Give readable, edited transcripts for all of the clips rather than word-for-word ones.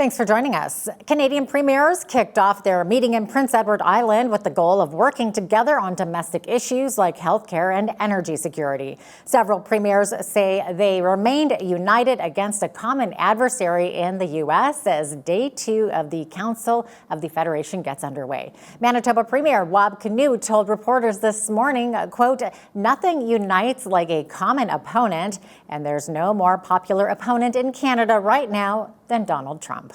Thanks for joining us. Canadian premiers kicked off their meeting in Prince Edward Island with the goal of working together on domestic issues like healthcare and energy security. Several premiers say they remained united against a common adversary in the U.S. as day 2 of the Council of the Federation gets underway. Manitoba Premier Wab Kinew told reporters this morning, quote, "Nothing unites like a common opponent, and there's no more popular opponent in Canada right now than Donald Trump."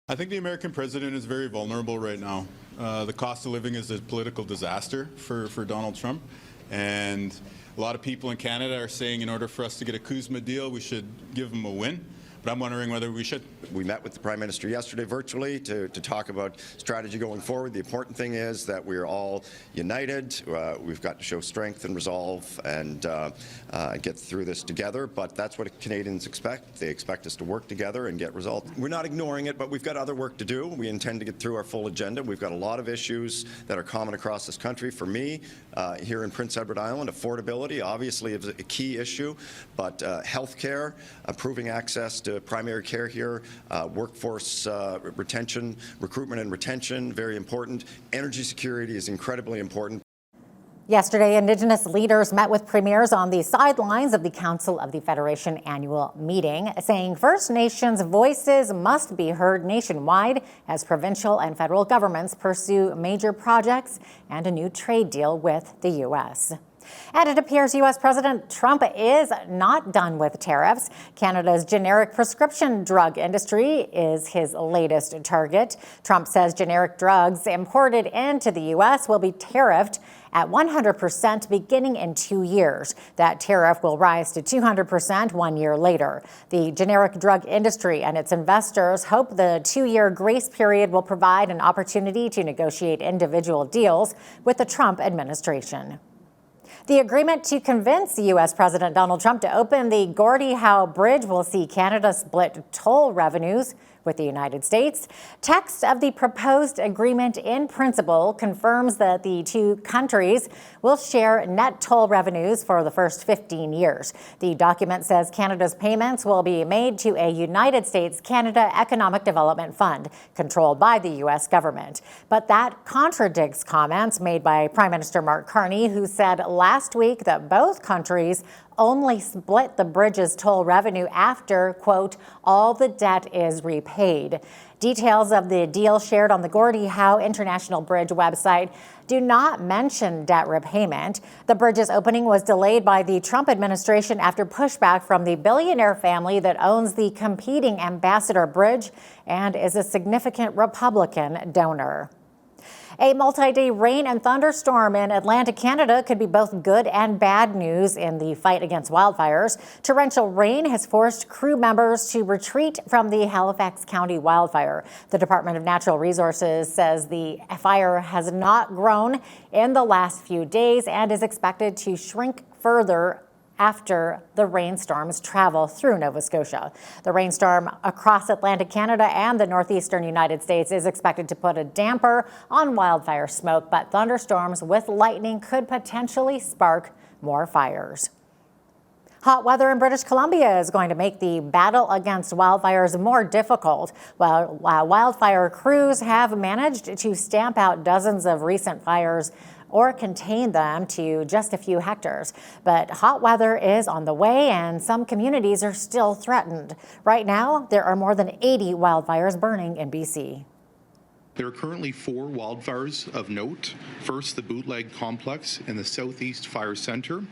I think the American president is very vulnerable right now. The cost of living is a political disaster for Donald Trump. And a lot of people in Canada are saying in order for us to get a CUSMA deal, we should give him a win. But I'm wondering whether we should. We met with the Prime Minister yesterday virtually to talk about strategy going forward. The important thing is that we're all united. We've got to show strength and resolve and get through this together. But that's what Canadians expect. They expect us to work together and get results. We're not ignoring it, but we've got other work to do. We intend to get through our full agenda. We've got a lot of issues that are common across this country. For me, here in Prince Edward Island, affordability obviously is a key issue, but health care, improving access to primary care here, workforce retention, recruitment and retention, very important. Energy security is incredibly important. Yesterday, Indigenous leaders met with premiers on the sidelines of the Council of the Federation annual meeting, saying First Nations voices must be heard nationwide as provincial and federal governments pursue major projects and a new trade deal with the U.S. And it appears U.S. President Trump is not done with tariffs. Canada's generic prescription drug industry is his latest target. Trump says generic drugs imported into the U.S. will be tariffed at 100% beginning in 2 years. That tariff will rise to 200% 1 year later. The generic drug industry and its investors hope the 2-year grace period will provide an opportunity to negotiate individual deals with the Trump administration. The agreement to convince U.S. President Donald Trump to open the Gordie Howe Bridge will see Canada split toll revenues with the United States. Text of the proposed agreement in principle confirms that the two countries will share net toll revenues for the first 15 years. The document says Canada's payments will be made to a United States-Canada Economic Development Fund controlled by the U.S. government. But that contradicts comments made by Prime Minister Mark Carney, who said last week that both countries only split the bridge's toll revenue after, quote, all the debt is repaid. Details of the deal shared on the Gordie Howe International Bridge website do not mention debt repayment. The bridge's opening was delayed by the Trump administration after pushback from the billionaire family that owns the competing Ambassador Bridge and is a significant Republican donor. A multi-day rain and thunderstorm in Atlantic Canada could be both good and bad news in the fight against wildfires. Torrential rain has forced crew members to retreat from the Halifax County wildfire. The Department of Natural Resources says the fire has not grown in the last few days and is expected to shrink further after the rainstorms travel through Nova Scotia. The rainstorm across Atlantic Canada and the northeastern United States is expected to put a damper on wildfire smoke, but thunderstorms with lightning could potentially spark more fires. Hot weather in British Columbia is going to make the battle against wildfires more difficult. While wildfire crews have managed to stamp out dozens of recent fires or contain them to just a few hectares. But hot weather is on the way and some communities are still threatened. Right now, there are more than 80 wildfires burning in BC. There are currently 4 wildfires of note. First, the Bootleg Complex in the Southeast Fire Centre,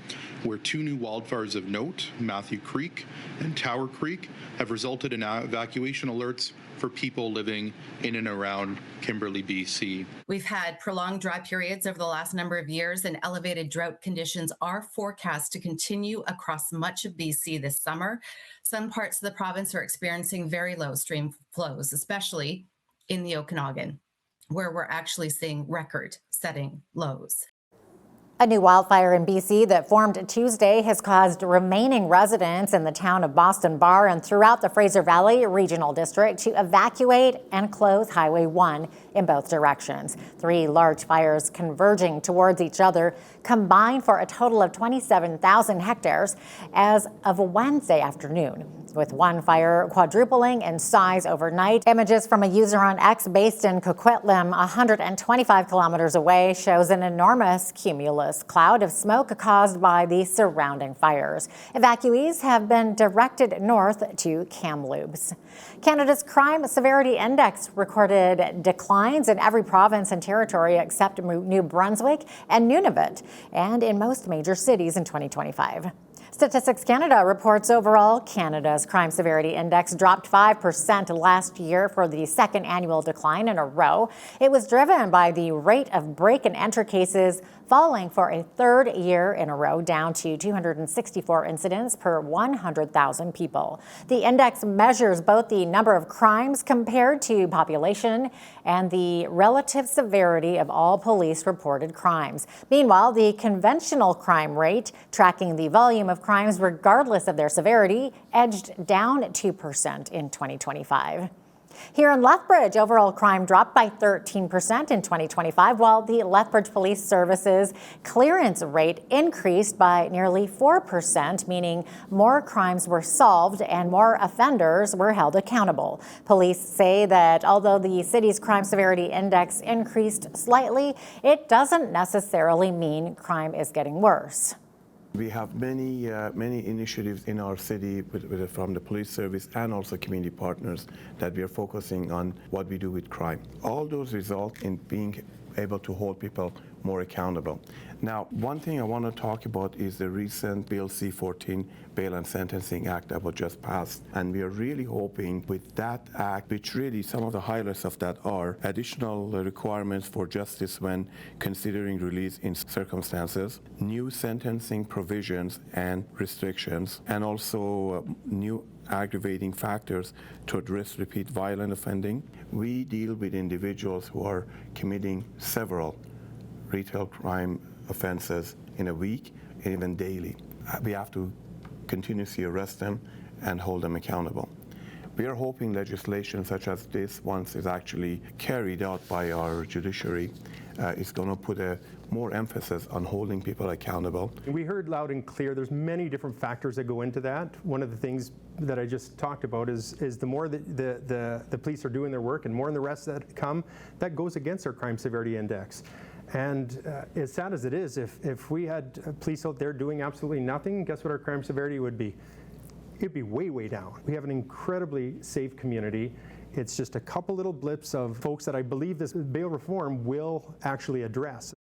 where 2 new wildfires of note, Matthew Creek and Tower Creek, have resulted in evacuation alerts for people living in and around Kimberley, BC. We've had prolonged dry periods over the last number of years, and elevated drought conditions are forecast to continue across much of BC this summer. Some parts of the province are experiencing very low stream flows, especially in the Okanagan, where we're actually seeing record-setting lows. A new wildfire in BC that formed Tuesday has caused remaining residents in the town of Boston Bar and throughout the Fraser Valley Regional District to evacuate and close Highway 1 in both directions. 3 large fires converging towards each other combined for a total of 27,000 hectares as of Wednesday afternoon. with one fire quadrupling in size overnight. Images from a user on X based in Coquitlam, 125 kilometers away, shows an enormous cumulus cloud of smoke caused by the surrounding fires. Evacuees have been directed north to Kamloops. Canada's crime severity index recorded declines in every province and territory except New Brunswick and Nunavut, and in most major cities in 2025. Statistics Canada reports overall Canada's crime severity index dropped 5% last year for the second annual decline in a row. It was driven by the rate of break and enter cases falling for a third year in a row, down to 264 incidents per 100,000 people. The index measures both the number of crimes compared to population and the relative severity of all police reported crimes. Meanwhile, the conventional crime rate, tracking the volume of crimes regardless of their severity, edged down 2% in 2025. Here in Lethbridge, overall crime dropped by 13% in 2025, while the Lethbridge Police Service's clearance rate increased by nearly 4%, meaning more crimes were solved and more offenders were held accountable. Police say that although the city's crime severity index increased slightly, it doesn't necessarily mean crime is getting worse. We have many initiatives in our city from the police service and also community partners that we are focusing on what we do with crime. All those result in being able to hold people more accountable. Now, one thing I want to talk about is the recent Bill C-14 Bail and Sentencing Act that was just passed. And we are really hoping with that act, which really some of the highlights of that are additional requirements for justice when considering release in circumstances, new sentencing provisions and restrictions, and also new aggravating factors to address repeat violent offending. We deal with individuals who are committing several retail crime offenses in a week and even daily. We have to continuously arrest them and hold them accountable. We are hoping legislation such as this, once is actually carried out by our judiciary, is going to put a more emphasis on holding people accountable. We heard loud and clear there's many different factors that go into that. One of the things that I just talked about is the more that the police are doing their work and more in the rest that come, that goes against our crime severity index. And as sad as it is, if we had police out there doing absolutely nothing, guess what our crime severity would be? It'd be way, way down. We have an incredibly safe community. It's just a couple little blips of folks that I believe this bail reform will actually address.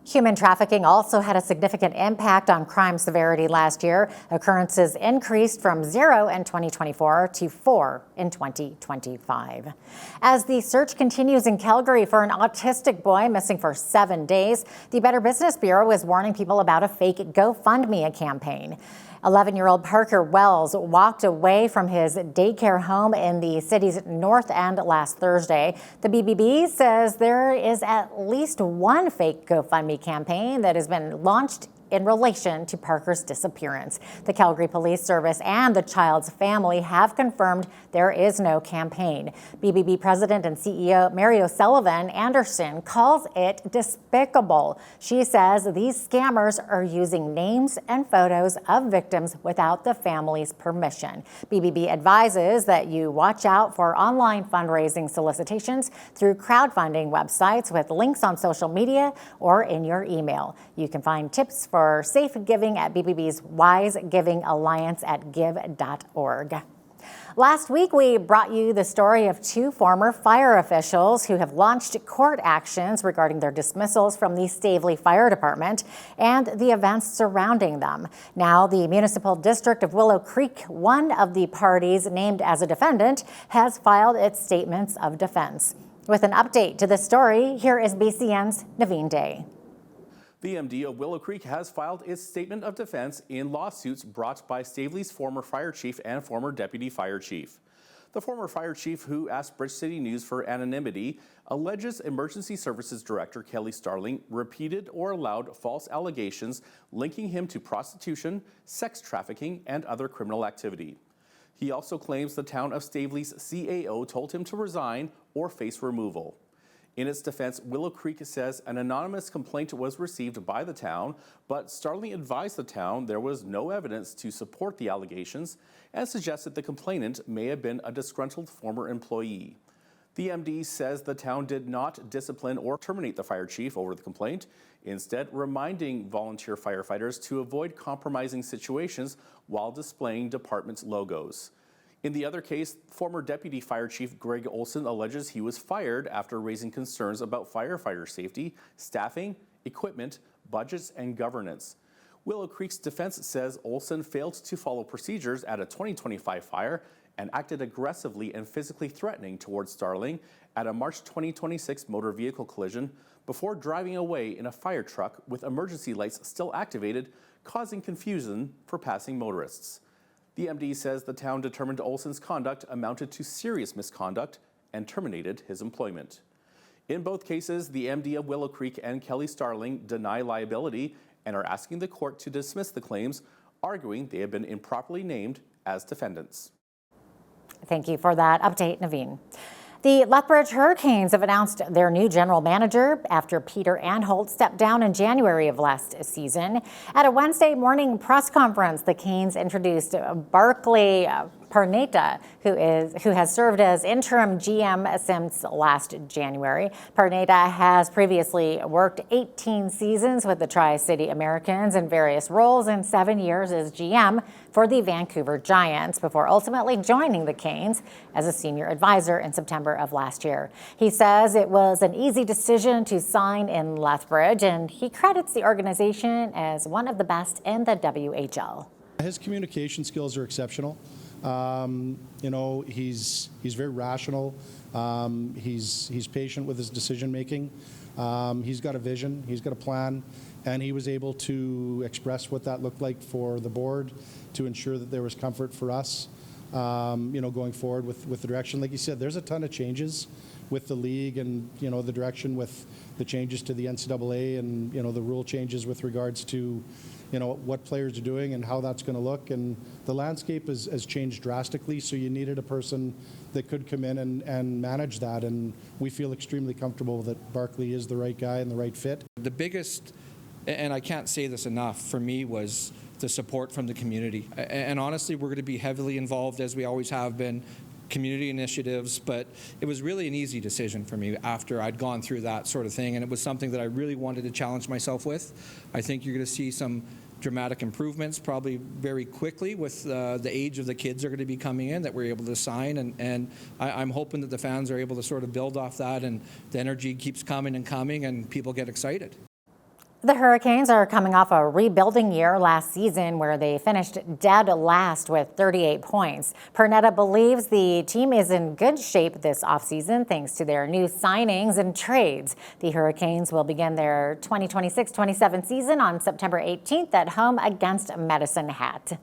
Human trafficking also had a significant impact on crime severity last year. Occurrences increased from 0 in 2024 to 4 in 2025. As the search continues in Calgary for an autistic boy missing for 7 days, the Better Business Bureau is warning people about a fake GoFundMe campaign. 11-year-old Parker Wells walked away from his daycare home in the city's North End last Thursday. The BBB says there is at least one fake GoFundMe campaign that has been launched in relation to Parker's disappearance. The Calgary Police Service and the child's family have confirmed there is no campaign. BBB President and CEO Mary O'Sullivan Anderson calls it despicable. She says these scammers are using names and photos of victims without the family's permission. BBB advises that you watch out for online fundraising solicitations through crowdfunding websites with links on social media or in your email. You can find tips for safe giving at BBB's Wise Giving Alliance at give.org. Last week, we brought you the story of two former fire officials who have launched court actions regarding their dismissals from the Stavely Fire Department and the events surrounding them. Now, the Municipal District of Willow Creek, one of the parties named as a defendant, has filed its statements of defense. With an update to this story, here is BCN's Naveen Day. The MD of Willow Creek has filed its statement of defense in lawsuits brought by Stavely's former fire chief and former deputy fire chief. The former fire chief, who asked BridgecityNews for anonymity, alleges Emergency Services Director Kelly Starling repeated or allowed false allegations linking him to prostitution, sex trafficking, and other criminal activity. He also claims the town of Stavely's CAO told him to resign or face removal. In its defense, Willow Creek says an anonymous complaint was received by the town, but Starling advised the town there was no evidence to support the allegations and suggested the complainant may have been a disgruntled former employee. The MD says the town did not discipline or terminate the fire chief over the complaint, instead reminding volunteer firefighters to avoid compromising situations while displaying department logos. In the other case, former Deputy Fire Chief Greg Olson alleges he was fired after raising concerns about firefighter safety, staffing, equipment, budgets, and governance. Willow Creek's defense says Olson failed to follow procedures at a 2025 fire and acted aggressively and physically threatening towards Starling at a March 2026 motor vehicle collision before driving away in a fire truck with emergency lights still activated, causing confusion for passing motorists. The MD says the town determined Olson's conduct amounted to serious misconduct and terminated his employment. In both cases, the MD of Willow Creek and Kelly Starling deny liability and are asking the court to dismiss the claims, arguing they have been improperly named as defendants. Thank you for that update, Naveen. The Lethbridge Hurricanes have announced their new general manager after Peter Anholt stepped down in January of last season. At a Wednesday morning press conference, the Canes introduced Barclay Parneta, who has served as interim GM since last January. Parneta has previously worked 18 seasons with the Tri-City Americans in various roles and 7 years as GM for the Vancouver Giants before ultimately joining the Canes as a senior advisor in September of last year. He says it was an easy decision to sign in Lethbridge, and he credits the organization as one of the best in the WHL. His communication skills are exceptional. He's very rational. He's patient with his decision making. He's got a vision. He's got a plan, and he was able to express what that looked like for the board to ensure that there was comfort for us. Going forward with the direction. Like you said, there's a ton of changes with the league and, the direction with the changes to the NCAA and, the rule changes with regards to, what players are doing and how that's going to look. And the landscape has changed drastically, so you needed a person that could come in and manage that. And we feel extremely comfortable that Barclay is the right guy and the right fit. The biggest, and I can't say this enough, for me was the support from the community. And honestly, we're going to be heavily involved, as we always have been, community initiatives, but it was really an easy decision for me after I'd gone through that sort of thing, and it was something that I really wanted to challenge myself with. I think you're going to see some dramatic improvements probably very quickly with the age of the kids are going to be coming in that we're able to sign, and I'm hoping that the fans are able to sort of build off that, and the energy keeps coming and people get excited. The Hurricanes are coming off a rebuilding year last season where they finished dead last with 38 points. Parneta believes the team is in good shape this offseason thanks to their new signings and trades. The Hurricanes will begin their 2026-27 season on September 18th at home against Medicine Hat.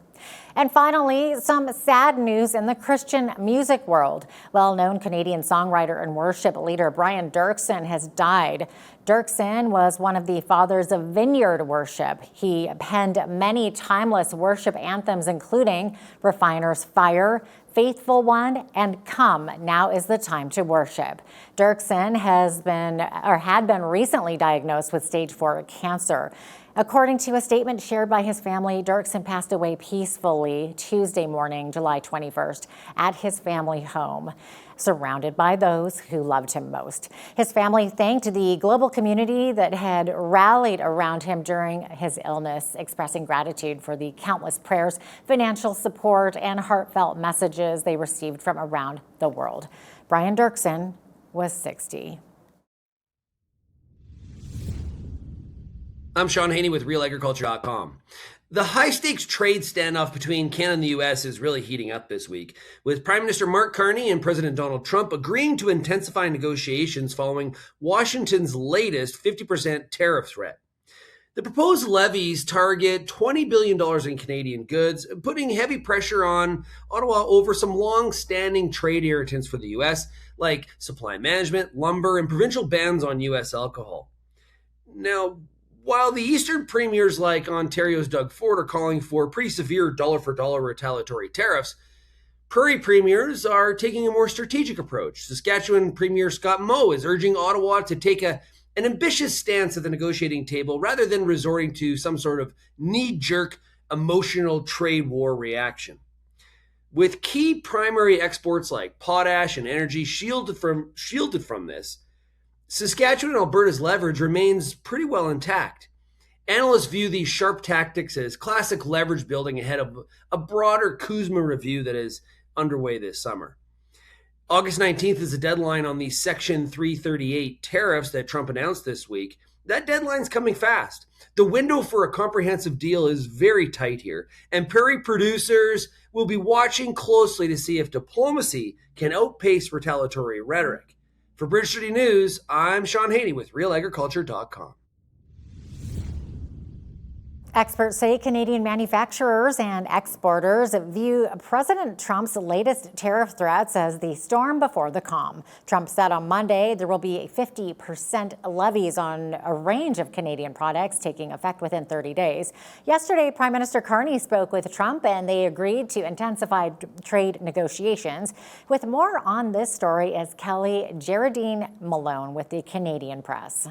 And finally, some sad news in the Christian music world. Well-known Canadian songwriter and worship leader Brian Doerksen has died. Doerksen was one of the fathers of vineyard worship. He penned many timeless worship anthems, including Refiner's Fire, Faithful One, and Come, Now is the Time to Worship. Doerksen had been recently diagnosed with stage 4 cancer. According to a statement shared by his family, Doerksen passed away peacefully Tuesday morning, July 21st, at his family home, surrounded by those who loved him most. His family thanked the global community that had rallied around him during his illness, expressing gratitude for the countless prayers, financial support, and heartfelt messages they received from around the world. Brian Doerksen was 60. I'm Sean Haney with RealAgriculture.com. The high-stakes trade standoff between Canada and the U.S. is really heating up this week, with Prime Minister Mark Carney and President Donald Trump agreeing to intensify negotiations following Washington's latest 50% tariff threat. The proposed levies target $20 billion in Canadian goods, putting heavy pressure on Ottawa over some long-standing trade irritants for the U.S., like supply management, lumber, and provincial bans on U.S. alcohol. Now, while the eastern premiers like Ontario's Doug Ford are calling for pretty severe dollar-for-dollar retaliatory tariffs, Prairie premiers are taking a more strategic approach. Saskatchewan Premier Scott Moe is urging Ottawa to take an ambitious stance at the negotiating table rather than resorting to some sort of knee-jerk emotional trade war reaction. With key primary exports like potash and energy shielded from this, Saskatchewan and Alberta's leverage remains pretty well intact. Analysts view these sharp tactics as classic leverage building ahead of a broader CUSMA review that is underway this summer. August 19th is the deadline on the Section 338 tariffs that Trump announced this week. That deadline's coming fast. The window for a comprehensive deal is very tight here, and prairie producers will be watching closely to see if diplomacy can outpace retaliatory rhetoric. For Bridge City News, I'm Sean Haney with RealAgriculture.com. Experts say Canadian manufacturers and exporters view President Trump's latest tariff threats as the storm before the calm. Trump said on Monday there will be 50% levies on a range of Canadian products taking effect within 30 days. Yesterday, Prime Minister Carney spoke with Trump and they agreed to intensify trade negotiations. With more on this story is Kelly Geraldine Malone with the Canadian Press.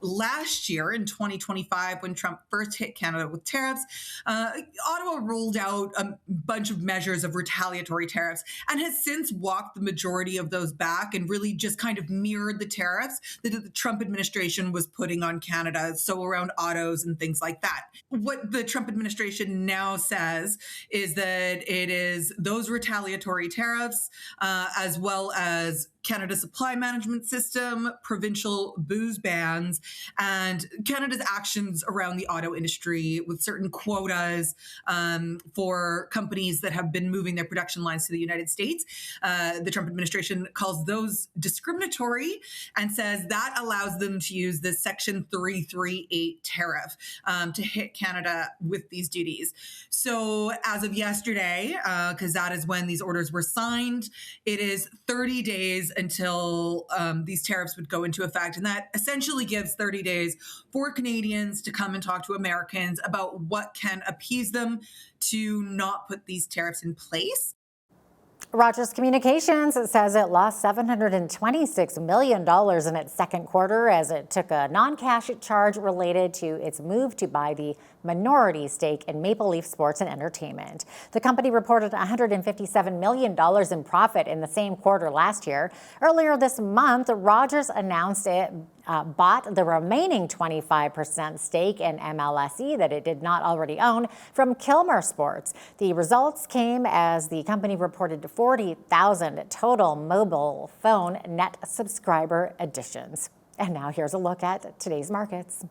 Last year in 2025, when Trump first hit Canada with tariffs, Ottawa rolled out a bunch of measures of retaliatory tariffs and has since walked the majority of those back and really just kind of mirrored the tariffs that the Trump administration was putting on Canada, so around autos and things like that. What the Trump administration now says is that it is those retaliatory tariffs as well as Canada's supply management system, provincial booze bans, and Canada's actions around the auto industry with certain quotas for companies that have been moving their production lines to the United States. The Trump administration calls those discriminatory and says that allows them to use the Section 338 tariff to hit Canada with these duties. So as of yesterday, because that is when these orders were signed, it is 30 days until these tariffs would go into effect. And that essentially gives 30 days for Canadians to come and talk to Americans about what can appease them to not put these tariffs in place. Rogers Communications says it lost $726 million in its second quarter as it took a non-cash charge related to its move to buy the minority stake in Maple Leaf Sports and Entertainment. The company reported $157 million in profit in the same quarter last year. Earlier this month, Rogers announced it bought the remaining 25% stake in MLSE that it did not already own from Kilmer Sports. The results came as the company reported 40,000 total mobile phone net subscriber additions. And now here's a look at today's markets.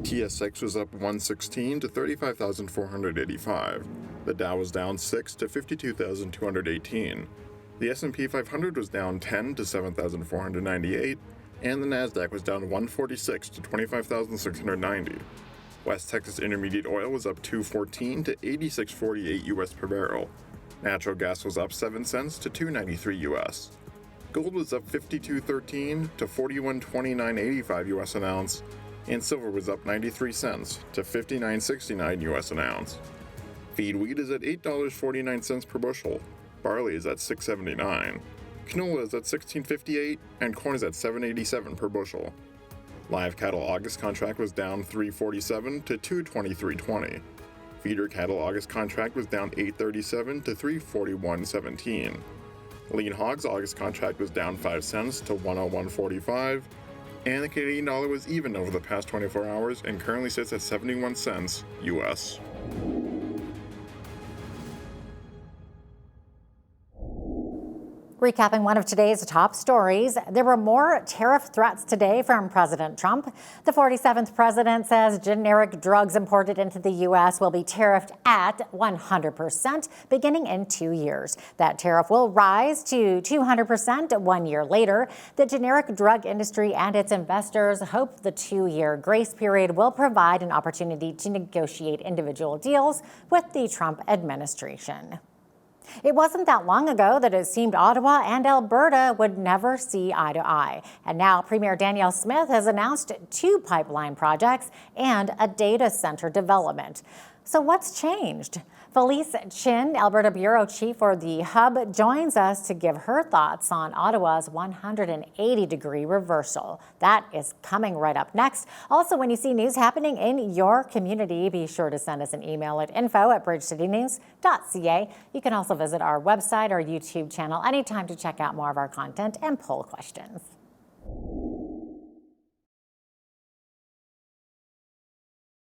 TSX was up 116 to 35,485. The Dow was down 6 to 52,218. The S&P 500 was down 10 to 7,498. And the Nasdaq was down 146 to 25,690. West Texas Intermediate oil was up 214 to 86.48 US per barrel. Natural gas was up 7 cents to 293 US. Gold was up 52.13 to 41.2985 US an ounce, and silver was up 93 cents to 59.69 US an ounce. Feed wheat is at $8.49 per bushel. Barley is at $6.79. Canola is at $16.58, and corn is at $7.87 per bushel. Live cattle August contract was down $3.47 to $223.20. Feeder cattle August contract was down $8.37 to $341.17. Lean hogs August contract was down 5 cents to $101.45, and the Canadian dollar was even over the past 24 hours and currently sits at 71 cents US. Recapping one of today's top stories, there were more tariff threats today from President Trump. The 47th president says generic drugs imported into the U.S. will be tariffed at 100% beginning in 2 years. That tariff will rise to 200% 1 year later. The generic drug industry and its investors hope the 2-year grace period will provide an opportunity to negotiate individual deals with the Trump administration. It wasn't that long ago that it seemed Ottawa and Alberta would never see eye to eye. And now Premier Danielle Smith has announced 2 pipeline projects and a data center development. So what's changed? Felice Chin, Alberta Bureau Chief for the Hub, joins us to give her thoughts on Ottawa's 180-degree reversal. That is coming right up next. Also, when you see news happening in your community, be sure to send us an email at info@bridgecitynews.ca. You can also visit our website or YouTube channel anytime to check out more of our content and poll questions.